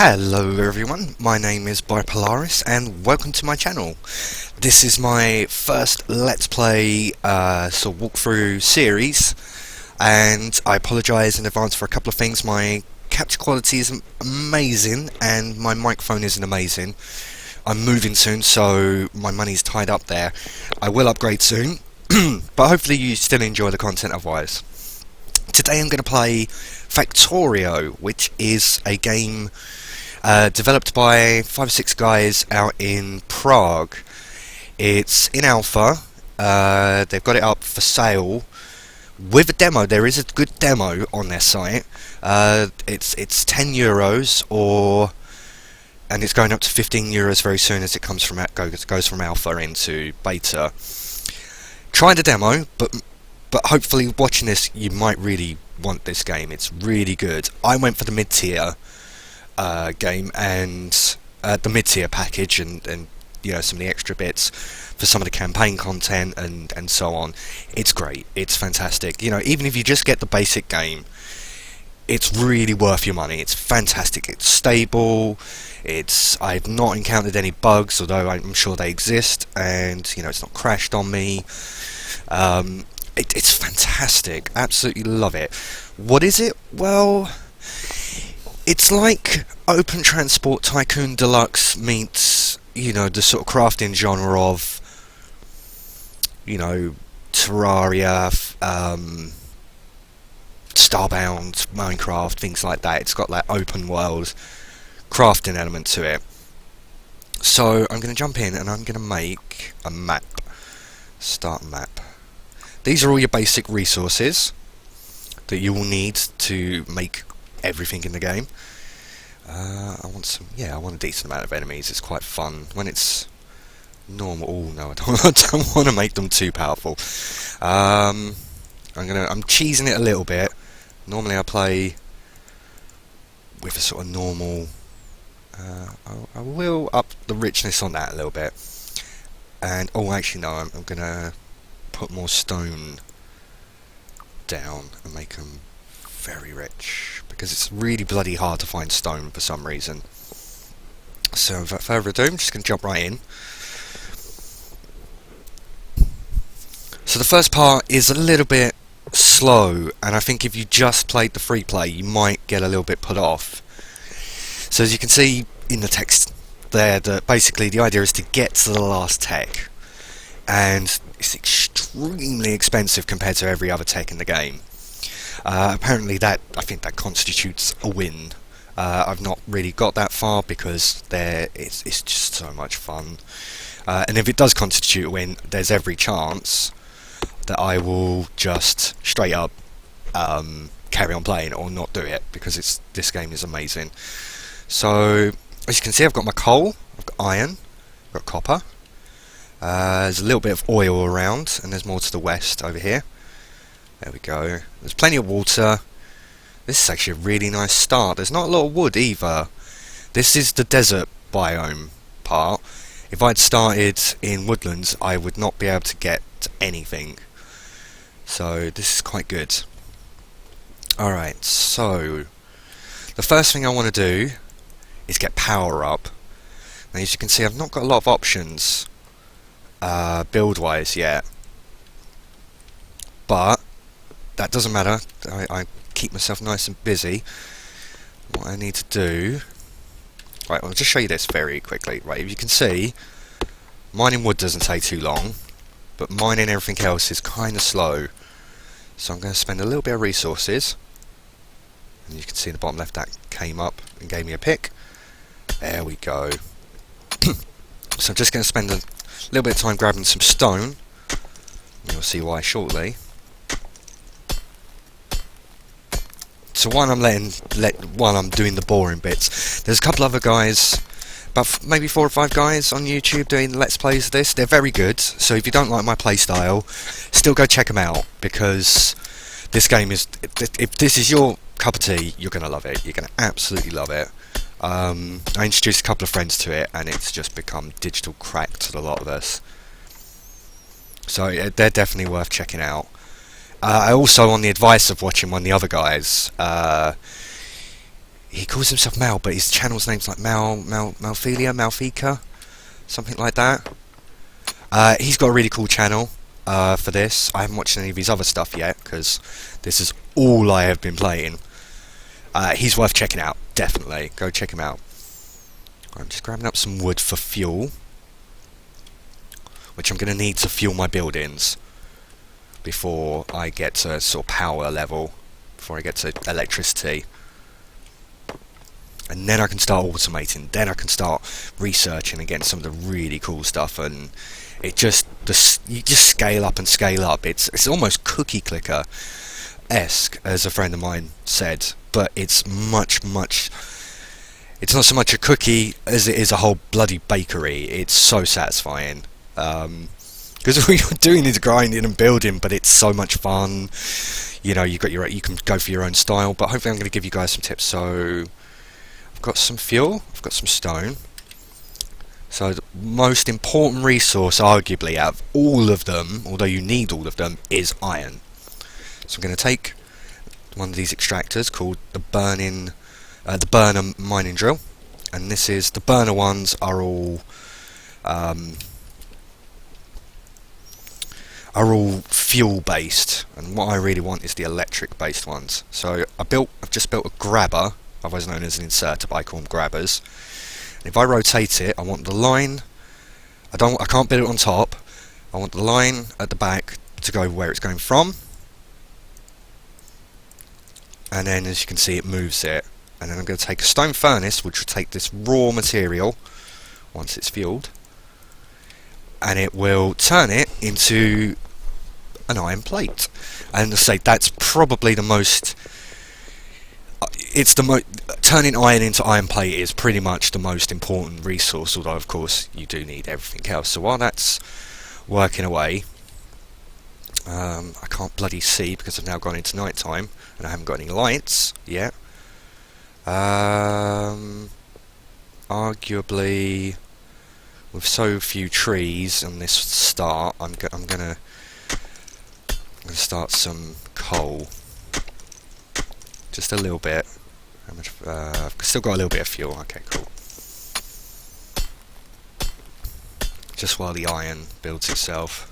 Hello everyone, my name is Bipolaris and welcome to my channel. This is my first Let's Play sort of walkthrough series, and I apologise in advance for a couple of things. My capture quality isn't amazing and my microphone isn't amazing. I'm moving soon, so my money's tied up there. I will upgrade soon, but hopefully you still enjoy the content otherwise. Today I'm going to play Factorio, which is a game developed by 5 or 6 guys out in Prague. It's in alpha. They've got it up for sale with a demo. There is a good demo on their site. It's €10 and it's going up to €15 very soon as it goes from alpha into beta. Try the demo, but hopefully watching this you might really want this game. It's really good. I went for the mid-tier game and the mid-tier package and you know, some of the extra bits for some of the campaign content and so on. It's great. It's fantastic. You know, even if you just get the basic game, it's really worth your money. It's fantastic. It's stable. I've not encountered any bugs, although I'm sure they exist, and you know, it's not crashed on me. It's fantastic. Absolutely love it. What is it? Well, it's like Open Transport Tycoon Deluxe meets, you know, the sort of crafting genre of, you know, Terraria, Starbound, Minecraft, things like that. It's got that open world crafting element to it. So I'm going to jump in and I'm going to make a map. Start map. These are all your basic resources that you will need to make everything in the game. I want a decent amount of enemies. It's quite fun when it's normal. Oh no, I don't want to make them too powerful. I'm cheesing it a little bit. Normally I play with a sort of normal. I will up the richness on that a little bit. And actually no, I'm gonna put more stone down and make them very rich, because it's really bloody hard to find stone for some reason. So without further ado, I'm just going to jump right in. So the first part is a little bit slow, and I think if you just played the free play you might get a little bit put off. So as you can see in the text there, that basically the idea is to get to the last tech, and it's extremely expensive compared to every other tech in the game. Apparently I think that constitutes a win. I've not really got that far because it's just so much fun. And if it does constitute a win, there's every chance that I will just straight up carry on playing or not do it, because this game is amazing. So as you can see, I've got my coal, I've got iron, I've got copper. There's a little bit of oil around, and there's more to the west over here. There we go. There's plenty of water. This is actually a really nice start. There's not a lot of wood either. This is the desert biome part. If I'd started in woodlands, I would not be able to get anything. So this is quite good. Alright, so the first thing I want to do is get power up. Now as you can see, I've not got a lot of options build wise yet, but that doesn't matter. I keep myself nice and busy. What I need to do, right, I'll just show you this very quickly. Right, if you can see, mining wood doesn't take too long, but mining everything else is kind of slow. So I'm going to spend a little bit of resources, and you can see in the bottom left that came up and gave me a pick. There we go. So I'm just going to spend a little bit of time grabbing some stone. You'll see why shortly. So while I'm doing the boring bits, there's a couple other guys, about maybe 4 or 5 guys on YouTube doing Let's Plays of this. They're very good, so if you don't like my playstyle, still go check them out, because this game is, if this is your cup of tea, you're going to love it. You're going to absolutely love it. I introduced a couple of friends to it, and it's just become digital crack to a lot of us. So they're definitely worth checking out. I also, on the advice of watching one of the other guys, he calls himself Mal, but his channel's name's like Malfica, something like that. He's got a really cool channel for this. I haven't watched any of his other stuff yet because this is all I have been playing. He's worth checking out, definitely. Go check him out. I'm just grabbing up some wood for fuel, which I'm going to need to fuel my buildings before I get to sort of power level, before I get to electricity. And then I can start automating, then I can start researching and getting some of the really cool stuff, and you just scale up and scale up. It's almost cookie clicker-esque, as a friend of mine said, but it's it's not so much a cookie as it is a whole bloody bakery. It's so satisfying. Because all you're doing is grinding and building, but it's so much fun. You know, you can go for your own style, but hopefully I'm going to give you guys some tips. So I've got some fuel, I've got some stone. So the most important resource, arguably, out of all of them, although you need all of them, is iron. So I'm going to take one of these extractors called the burner mining drill, and this is the burner ones are all fuel based, and what I really want is the electric based ones. So I've just built a grabber, otherwise known as an inserter, but I call them grabbers. And if I rotate it, I want the line. I can't build it on top. I want the line at the back to go where it's going from, and then as you can see, it moves it. And then I'm going to take a stone furnace, which will take this raw material once it's fueled, and it will turn it into an iron plate. And I say that's probably the most. Turning iron into iron plate is pretty much the most important resource. Although of course you do need everything else. So while that's working away, I can't bloody see because I've now gone into night time and I haven't got any lights yet. Arguably, with so few trees on this start, I'm gonna start some coal. Just a little bit. How much? I've still got a little bit of fuel. Okay, cool. Just while the iron builds itself,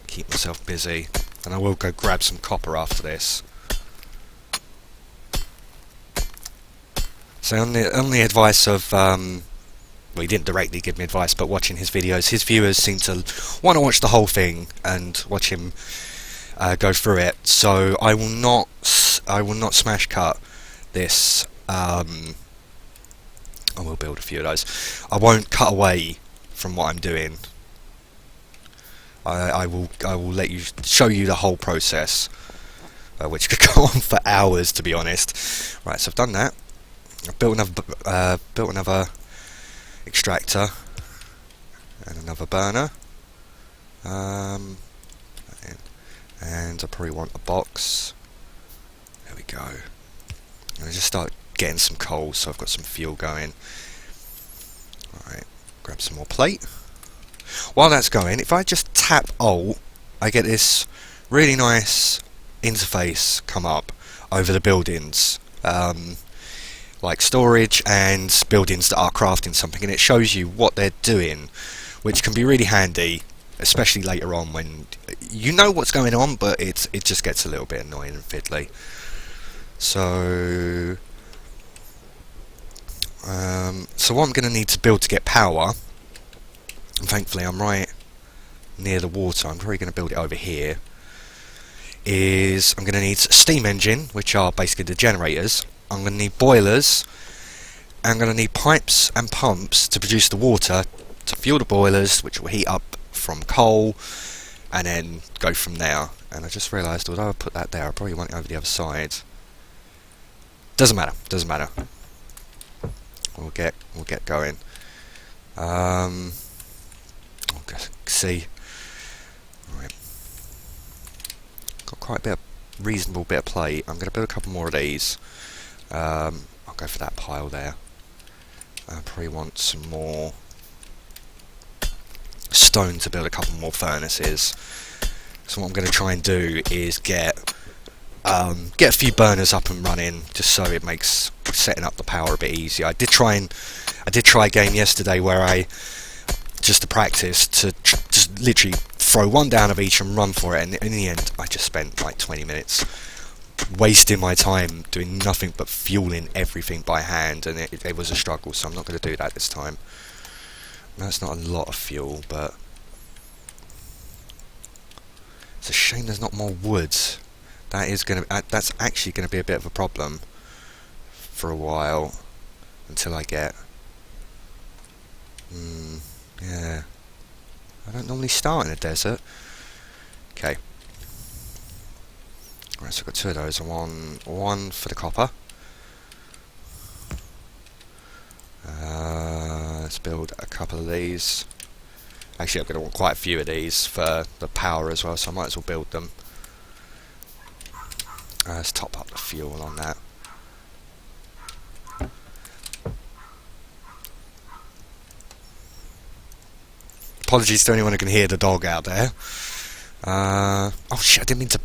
keep myself busy, and I will go grab some copper after this. So on the advice of, well, he didn't directly give me advice, but watching his videos, his viewers seem to want to watch the whole thing and watch him go through it. So I will not smash cut this. I will build a few of those. I won't cut away from what I'm doing. I will let you show you the whole process, which could go on for hours, to be honest. Right, so I've done that. I've built another extractor and another burner, and I probably want a box. There we go. And I just start getting some coal, so I've got some fuel going. Alright, grab some more plate. While that's going, if I just tap Alt, I get this really nice interface come up over the buildings. Like storage and buildings that are crafting something, and it shows you what they're doing, which can be really handy, especially later on when you know what's going on, but it just gets a little bit annoying and fiddly. So what I'm going to need to build to get power, and thankfully I'm right near the water, I'm probably going to build it over here, is I'm going to need a steam engine, which are basically the generators. I'm going to need boilers, and I'm going to need pipes and pumps to produce the water to fuel the boilers, which will heat up from coal, and then go from there. And I just realised, although I put that there, I probably want it over the other side. Doesn't matter. We'll get going. See. Right. Got quite a reasonable bit of plate. I'm going to build a couple more of these. I'll go for that pile there. I probably want some more stone to build a couple more furnaces. So what I'm going to try and do is get get a few burners up and running, just so it makes setting up the power a bit easier. I did try a game yesterday where I just to practice to just literally throw one down of each and run for it, and in the end I just spent like 20 minutes wasting my time doing nothing but fueling everything by hand, and it was a struggle, so I'm not going to do that this time. That's not a lot of fuel, but it's a shame there's not more wood. That's actually going to be a bit of a problem for a while until I get. Yeah, I don't normally start in a desert. Okay. Right, so I've got two of those. I want one for the copper. Let's build a couple of these. Actually, I'm going to want quite a few of these for the power as well, so I might as well build them. Let's top up the fuel on that. Apologies to anyone who can hear the dog out there. Oh shit, I didn't mean to.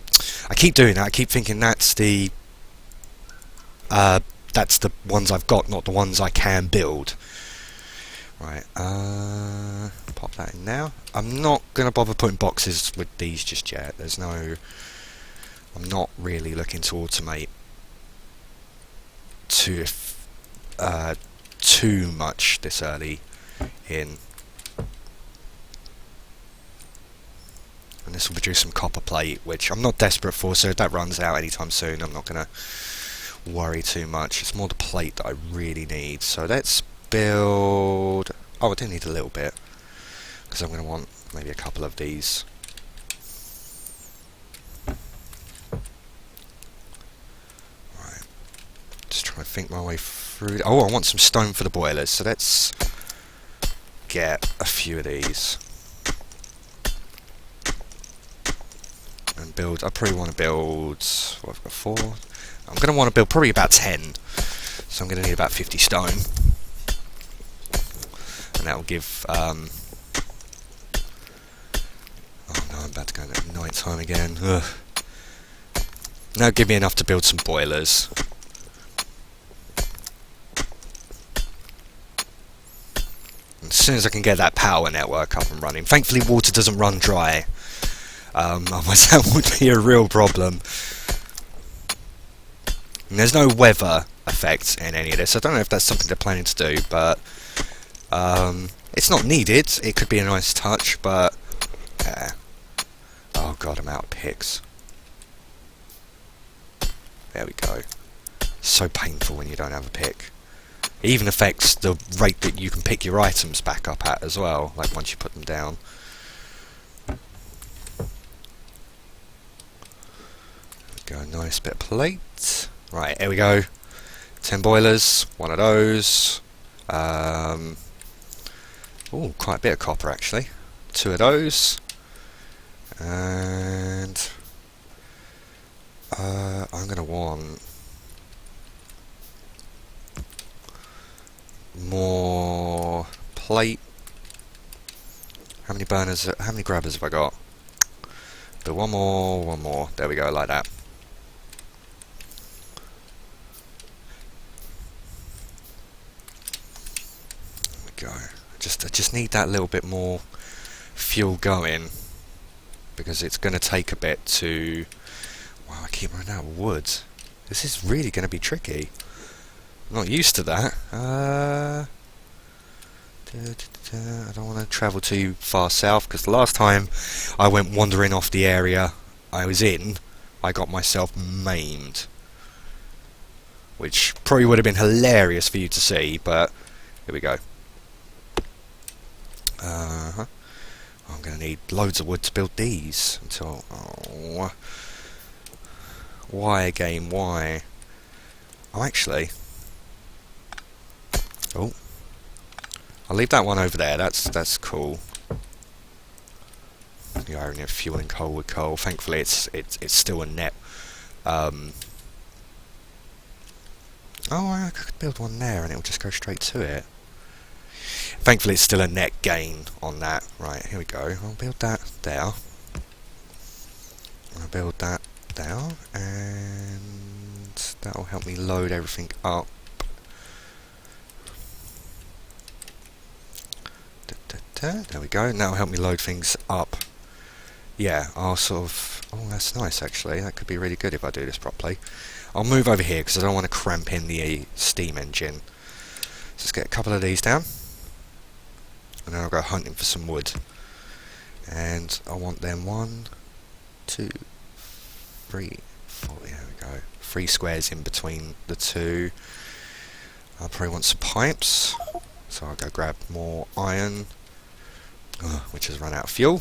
I keep doing that. I keep thinking that's the ones I've got, not the ones I can build. Right, pop that in now. I'm not going to bother putting boxes with these just yet. I'm not really looking to automate too much this early in. And this will produce some copper plate, which I'm not desperate for, so if that runs out anytime soon, I'm not going to worry too much. It's more the plate that I really need. So let's build. Oh, I do need a little bit, because I'm going to want maybe a couple of these. Right, just trying to think my way through. Oh, I want some stone for the boilers, so let's get a few of these and build. I probably want to build. What, I've got 4. I'm going to want to build probably about 10, so I'm going to need about 50 stone. And that will give. Oh no, I'm about to go at night time again. Ugh. Now give me enough to build some boilers. And as soon as I can get that power network up and running. Thankfully, water doesn't run dry. Otherwise, that would be a real problem. And there's no weather effects in any of this. I don't know if that's something they're planning to do, but. It's not needed. It could be a nice touch, but yeah. Oh god, I'm out of picks. There we go. So painful when you don't have a pick. It even affects the rate that you can pick your items back up at as well, like once you put them down. There we go, nice bit of plate. Right, here we go. 10 boilers, one of those. Oh, quite a bit of copper actually. 2 of those. And I'm going to want more plate. How many burners, how many grabbers have I got? But one more. There we go, like that. There we go. I just need that little bit more fuel going, because it's going to take a bit to. Wow, I keep running out of wood. This is really going to be tricky. I'm not used to that. I don't want to travel too far south, because the last time I went wandering off the area I was in, I got myself maimed, which probably would have been hilarious for you to see, but here we go. I'm going to need loads of wood to build these until. Oh, why again? Why? Oh, actually. Oh, I'll leave that one over there. That's cool. The irony of fueling coal with coal. Thankfully, it's still a net. Oh, I could build one there, and it will just go straight to it. Thankfully, it's still a net gain on that. Right, here we go. I'll build that there. I'll build that down, and that'll help me load everything up. There we go, and that'll help me load things up. Yeah, I'll sort of... Oh, that's nice actually, that could be really good if I do this properly. I'll move over here because I don't want to cramp in the steam engine. So let's get a couple of these down, and then I'll go hunting for some wood. And I want them 1, 2, 3, 4, there we go. 3 squares in between the two. I'll probably want some pipes, so I'll go grab more iron, which has run out of fuel.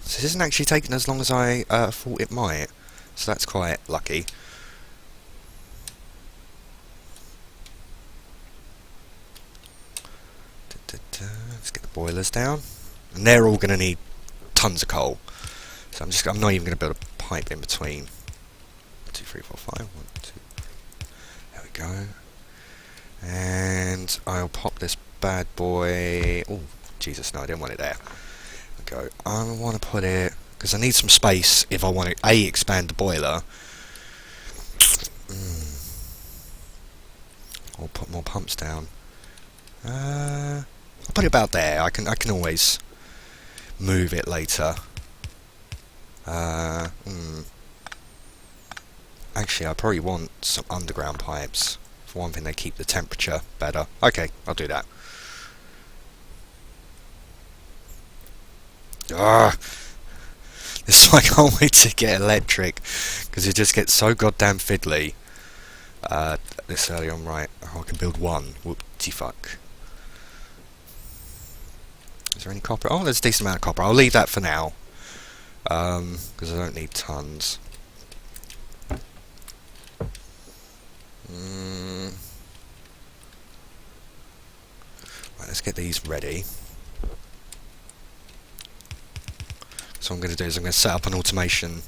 So this isn't actually taking as long as I thought it might, so that's quite lucky. Let's get the boilers down, and they're all going to need tons of coal. So I'm not even going to build a pipe in between. 1, 2, 3, 4, 5. 1, 2. There we go. And I'll pop this bad boy. Oh, Jesus! No, I didn't want it there. Go. I want to put it because I need some space if I want to expand the boiler. Or put more pumps down. I'll put it about there. I can always move it later. Actually, I probably want some underground pipes. For one thing, they keep the temperature better. Okay, I'll do that. It's like I can't wait to get electric because it just gets so goddamn fiddly. This early on, right? Oh, I can build 1. Whoopty fuck. Is there any copper? Oh, there's a decent amount of copper. I'll leave that for now because I don't need tons. Right, let's get these ready. So what I'm going to do is I'm going to set up an automation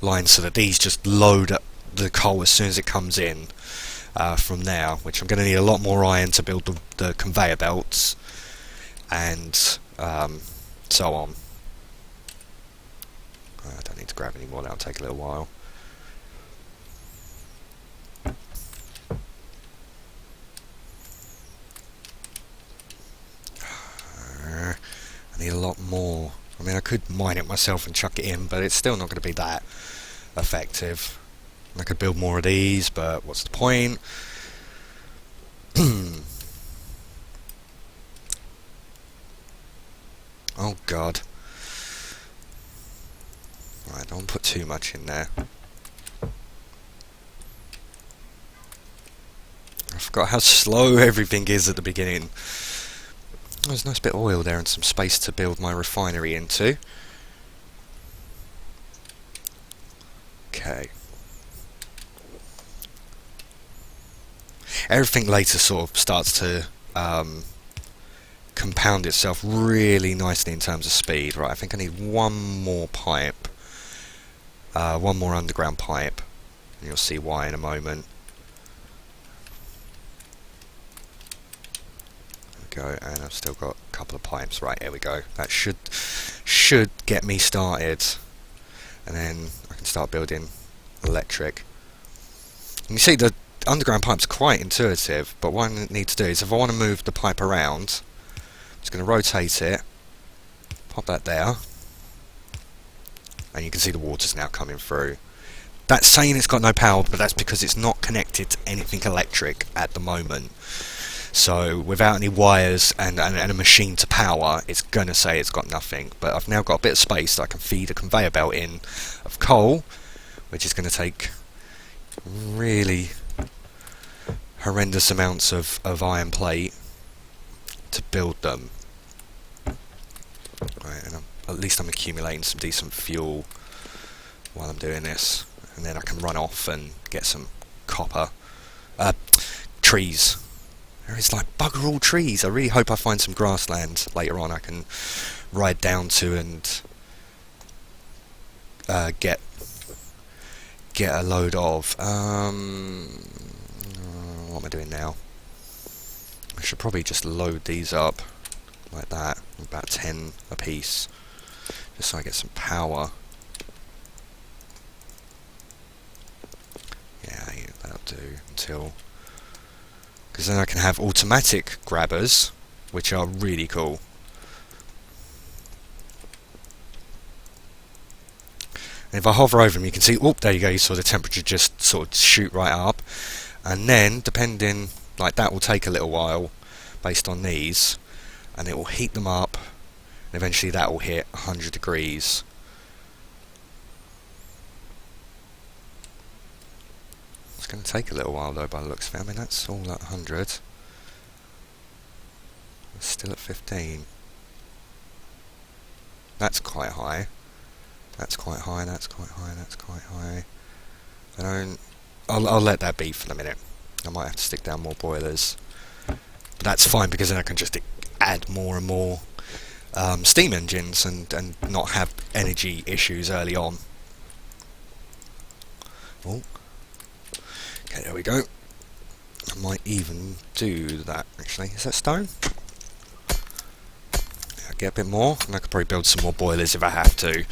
line so that these just load up the coal as soon as it comes in from there, which I'm going to need a lot more iron to build the conveyor belts and so on. I don't need to grab any more, that'll take a little while. I need a lot more. I mean, I could mine it myself and chuck it in, but it's still not going to be that effective. I could build more of these, but what's the point? Oh god. Right, don't put too much in there. I forgot how slow everything is at the beginning. There's a nice bit of oil there and some space to build my refinery into. Okay. Everything later sort of starts to compound itself really nicely in terms of speed. Right, I think I need 1 more pipe. 1 more underground pipe. And you'll see why in a moment. Go, and I've still got a couple of pipes. Right, here we go. That should get me started, and then I can start building electric. And you see the underground pipes are quite intuitive, but what I need to do is if I want to move the pipe around, I'm just going to rotate it, pop that there, and you can see the water's now coming through. That's saying it's got no power, but that's because it's not connected to anything electric at the moment. So without any wires and a machine to power, it's going to say it's got nothing. But I've now got a bit of space that I can feed a conveyor belt in of coal, which is going to take really horrendous amounts of iron plate to build them. Right, and at least I'm accumulating some decent fuel while I'm doing this. And then I can run off and get some copper. Trees. There is like bugger all trees. I really hope I find some grassland later on I can ride down to and get a load of. What am I doing now? I should probably just load these up like that, about 10 a piece. just so I get some power. Yeah, that'll do until... because then I can have automatic grabbers, which are really cool. And if I hover over them, you can see, oh, there you go, you saw the temperature just sort of shoot right up. And then, depending, like that will take a little while, based on these, and it will heat them up, and eventually that will hit 100 degrees. It's going to take a little while though by the looks of it. I mean, that's all at 100. It's still at 15. That's quite high. That's quite high, that's quite high, that's quite high. I'll let that be for the minute. I might have to stick down more boilers. But that's fine, because then I can just add more and more steam engines and not have energy issues early on. Oh. Okay, there we go. I might even do that, actually. Is that stone? Yeah, get a bit more, and I could probably build some more boilers if I have to.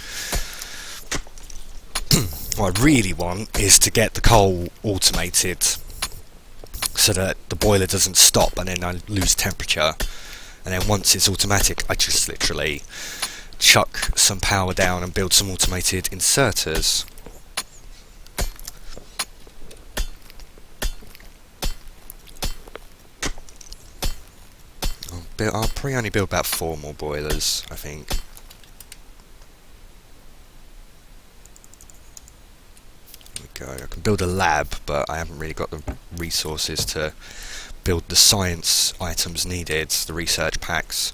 What I really want is to get the coal automated so that the boiler doesn't stop and then I lose temperature. And then once it's automatic, I just literally chuck some power down and build some automated inserters. I'll probably only build about 4 more boilers, I think. There we go. I can build a lab, but I haven't really got the resources to build the science items needed, the research packs.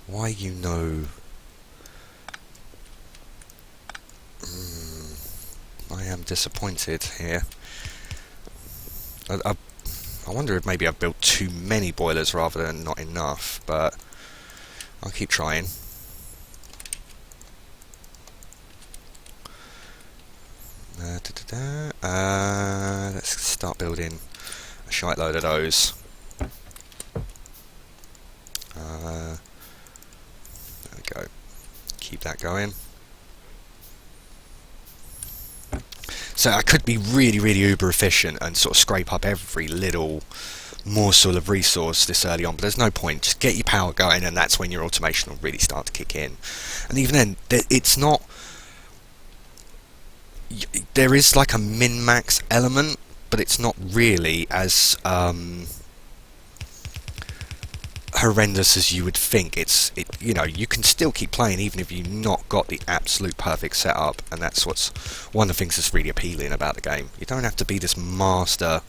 Why, you know... I am disappointed here. I wonder if maybe I've built too many boilers rather than not enough, but I'll keep trying. Let's start building a shite load of those. There we go. Keep that going. So I could be really, really uber efficient and sort of scrape up every little morsel of resource this early on, but there's no point. Just get your power going, and that's when your automation will really start to kick in. And even then, it's not... there is like a min-max element, but it's not really as horrendous as you would think. You know, you can still keep playing even if you've not got the absolute perfect setup, and that's what's one of the things that's really appealing about the game. You don't have to be this master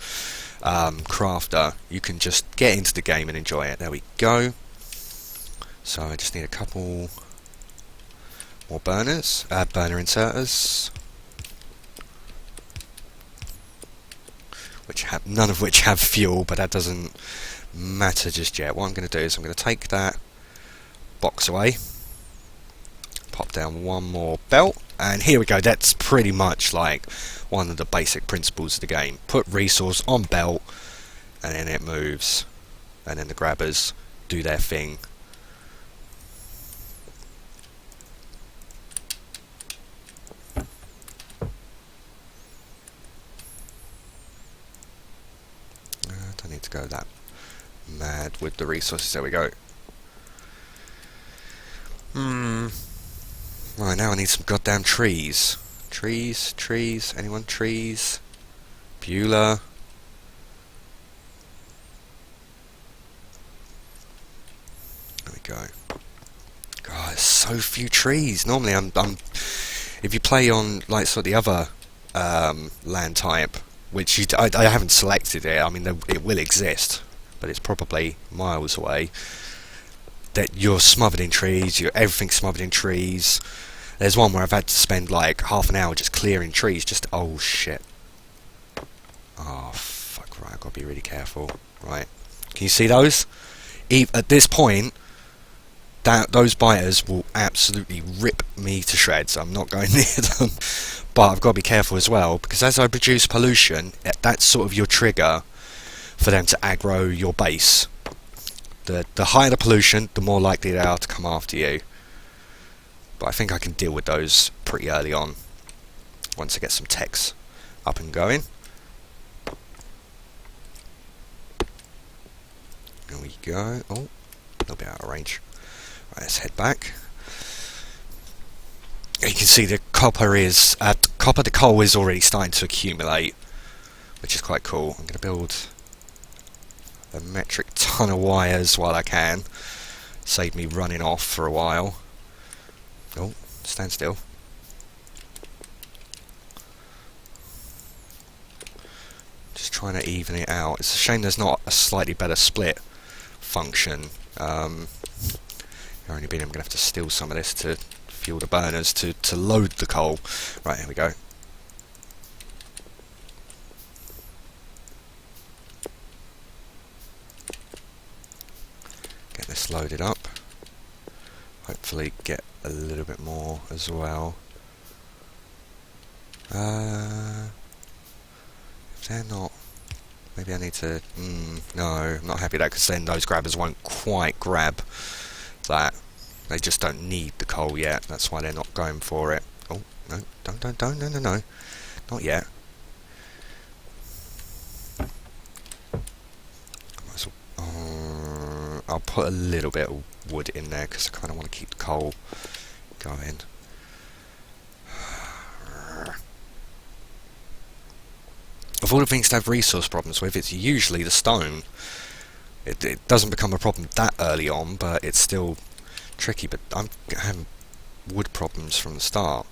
crafter. You can just get into the game and enjoy it. There we go. So I just need a couple more burners, burner inserters, none of which have fuel, but that doesn't matter just yet. What I'm going to do is I'm going to take that box away, pop down one more belt, and here we go. That's pretty much like one of the basic principles of the game. Put resource on belt, and then it moves, and then the grabbers do their thing. Don't need to go that mad with the resources. There we go. Right, now I need some goddamn trees. Trees. Anyone? Trees? Beulah. There we go. God, there's so few trees. Normally, I'm if you play on like sort of the other land type, which I haven't selected it. I mean, it will exist, but it's probably miles away. That you're smothered in trees. Everything's smothered in trees. There's one where I've had to spend like half an hour just clearing trees. Oh shit. Oh fuck! Right, I've got to be really careful. Right, can you see those? At this point, those biters will absolutely rip me to shreds. I'm not going near them. But I've got to be careful as well, because as I produce pollution, that's sort of your trigger for them to aggro your base. The higher the pollution, the more likely they are to come after you. But I think I can deal with those pretty early on, once I get some techs up and going. There we go. Oh, a little bit out of range. Right, let's head back. You can see the the coal is already starting to accumulate, which is quite cool. I'm going to build a metric ton of wires while I can. Save me running off for a while. Oh, stand still. Just trying to even it out. It's a shame there's not a slightly better split function. I'm going to have to steal some of this to fuel the burners to load the coal. Right, here we go. Get this loaded up. Hopefully get a little bit more as well. If they're not... Maybe I need to... no, I'm not happy with that, because then those grabbers won't quite grab that. They just don't need the coal yet. That's why they're not going for it. Oh, no, no. Not yet. I'll put a little bit of wood in there, because I kind of want to keep the coal going. Of all the things to have resource problems with, it's usually the stone. It doesn't become a problem that early on, but it's still tricky. But I'm having wood problems from the start.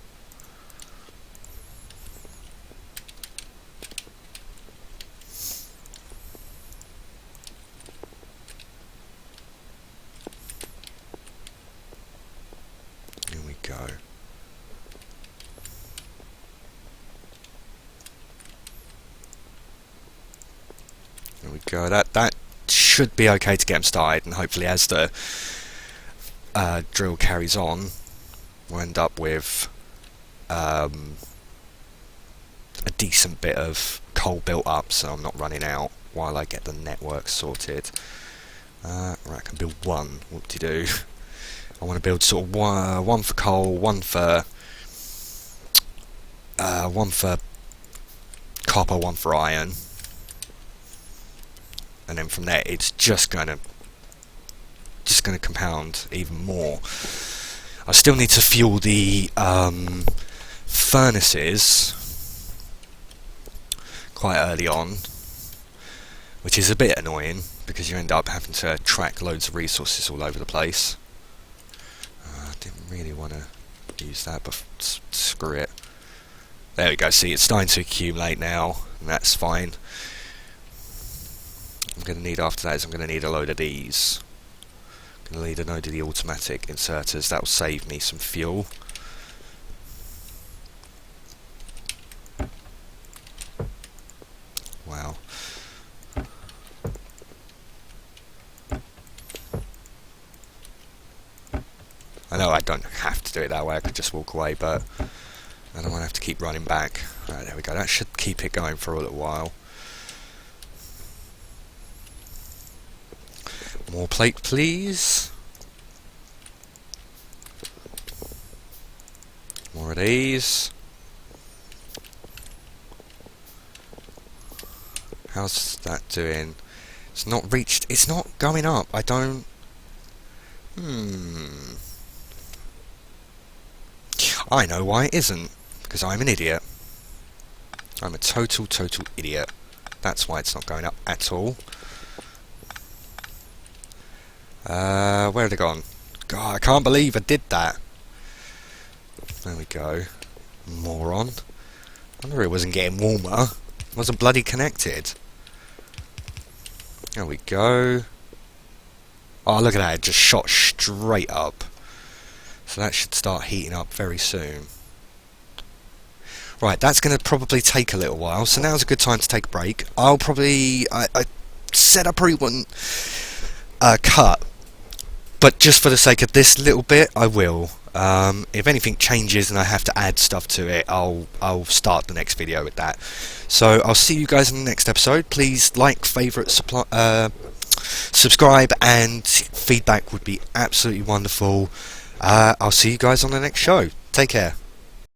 Here we go. There we go. That should be okay to get them started, and hopefully as the drill carries on, we'll end up with a decent bit of coal built up, so I'm not running out while I get the network sorted. Right, I can build one. Whoop-de-doo. I want to build sort of one for coal, one for copper, one for iron. And then from there, it's just gonna compound even more. I still need to fuel the furnaces quite early on, which is a bit annoying because you end up having to track loads of resources all over the place. I didn't really want to use that, but screw it. There we go. See, it's starting to accumulate now, and that's fine. I'm going to need after that is I'm going to need a load of these. I'm going to need a load of the automatic inserters. That will save me some fuel. Wow. I know I don't have to do it that way. I could just walk away, but I don't want to have to keep running back. Right, there we go. That should keep it going for a little while. More plate, please. More of these. How's that doing? It's not reached. It's not going up. I don't... I know why it isn't. Because I'm an idiot. I'm a total idiot. That's why it's not going up at all. Where have they gone? God, I can't believe I did that. There we go. Moron. I wonder it wasn't getting warmer. It wasn't bloody connected. There we go. Oh, look at that. It just shot straight up. So that should start heating up very soon. Right, that's going to probably take a little while. So now's a good time to take a break. I'll probably... I said I probably wouldn't cut. But just for the sake of this little bit, I will. If anything changes and I have to add stuff to it, I'll start the next video with that. So I'll see you guys in the next episode. Please like, favourite, subscribe, and feedback would be absolutely wonderful. I'll see you guys on the next show. Take care.